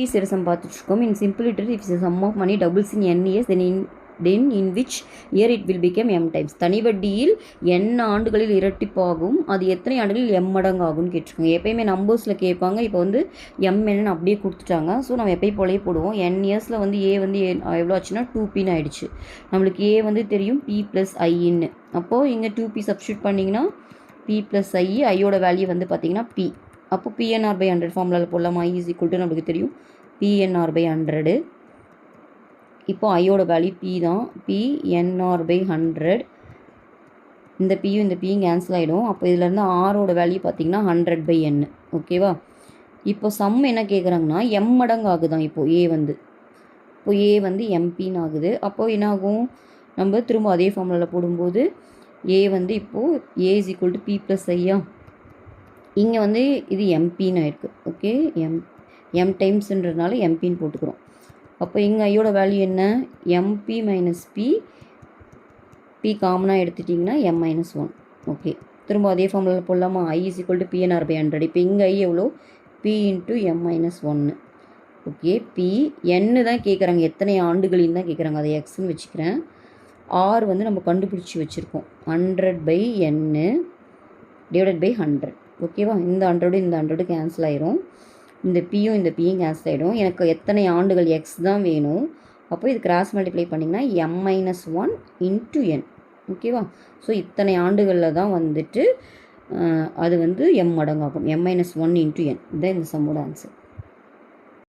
சீரிசம் பார்த்துட்ருக்கோம். In simple it if sum of money doubles in n years then in which year it will become m times. தனி வட்டியில் n ஆண்டுகளில் இரட்டிப்பாகும், அது எத்தனை ஆண்டுகளில் m மடங்கு ஆகும்னு கேட்டிருக்காங்க. எப்பயுமே நம்பர்ஸில் கேட்பாங்க. இப்போ வந்து m என்னன்னு அப்படியே கொடுத்துட்டாங்க. ஸோ நம்ம எப்பயும் போலயே போடுவோம். n இயர்ஸில் வந்து a வந்து எவ்வளோ ஆச்சுன்னா 2pன்னு ஆயிடுச்சு. நம்மளுக்கு a வந்து தெரியும் p + iன்னு. அப்போது இங்கே 2p சப்ஸ்டியூட் பண்ணிங்கன்னா p + i, ஐயோட வேல்யூ வந்து பார்த்திங்கன்னா p. அப்போ PNR/100 ஃபார்முலாவில் போடலாமா? I = நம்மளுக்கு தெரியும் PNR/100. இப்போ ஐயோட வேல்யூ p தான். PNR/100. இந்த பியும் இந்த பியும் கேன்சல் ஆகிடும். அப்போ இதுலேருந்து ஆரோட வேல்யூ பார்த்திங்கன்னா 100/n. ஓகேவா? இப்போ சம் என்ன கேட்குறாங்கன்னா m மடங்கு ஆகுதான். இப்போது a வந்து வந்து mPன்னு ஆகுது. அப்போது என்ன ஆகும்? நம்ம திரும்ப அதே ஃபார்முலாவில் போடும்போது a வந்து இப்போது a = p + i. இங்கே வந்து இது mPன்னு ஆயிருக்கு. ஓகே, m டைம்ஸ்ன்றதுனால mPன்னு போட்டுக்கிறோம். அப்போ இங்கே ஐயோட வேல்யூ என்ன? mp - p. p காமனாக எடுத்துட்டிங்கன்னா m - 1. ஓகே, திரும்ப அதே ஃபார்முலாவில் போடலாமா? I = PNR/100. இப்போ இங்கே ஐ எவ்வளோ? p × m - 1. Okay, p n தான் கேட்குறாங்க, எத்தனை ஆண்டுகளின்னு தான் கேட்குறாங்க. அதை எக்ஸ்ன்னு வச்சுக்கிறேன். r வந்து நம்ம கண்டுபிடிச்சி வச்சுருக்கோம். 100/n / 100. ஓகேவா? இந்த 100 இந்த 100 கேன்சல் ஆயிரும். இந்த பியும் இந்த பியும் கேன்சல் ஆகிடும். எனக்கு எத்தனை ஆண்டுகள் எக்ஸ் தான் வேணும். அப்போ இது கிராஸ் மல்டிப்ளை பண்ணிங்கன்னா m - 1 × n. ஓகேவா? ஸோ இத்தனை ஆண்டுகளில் தான் வந்துட்டு அது வந்து m மடங்காகும். m - 1 × n. இதுதான் இந்த சம்மோட ஆன்சர்.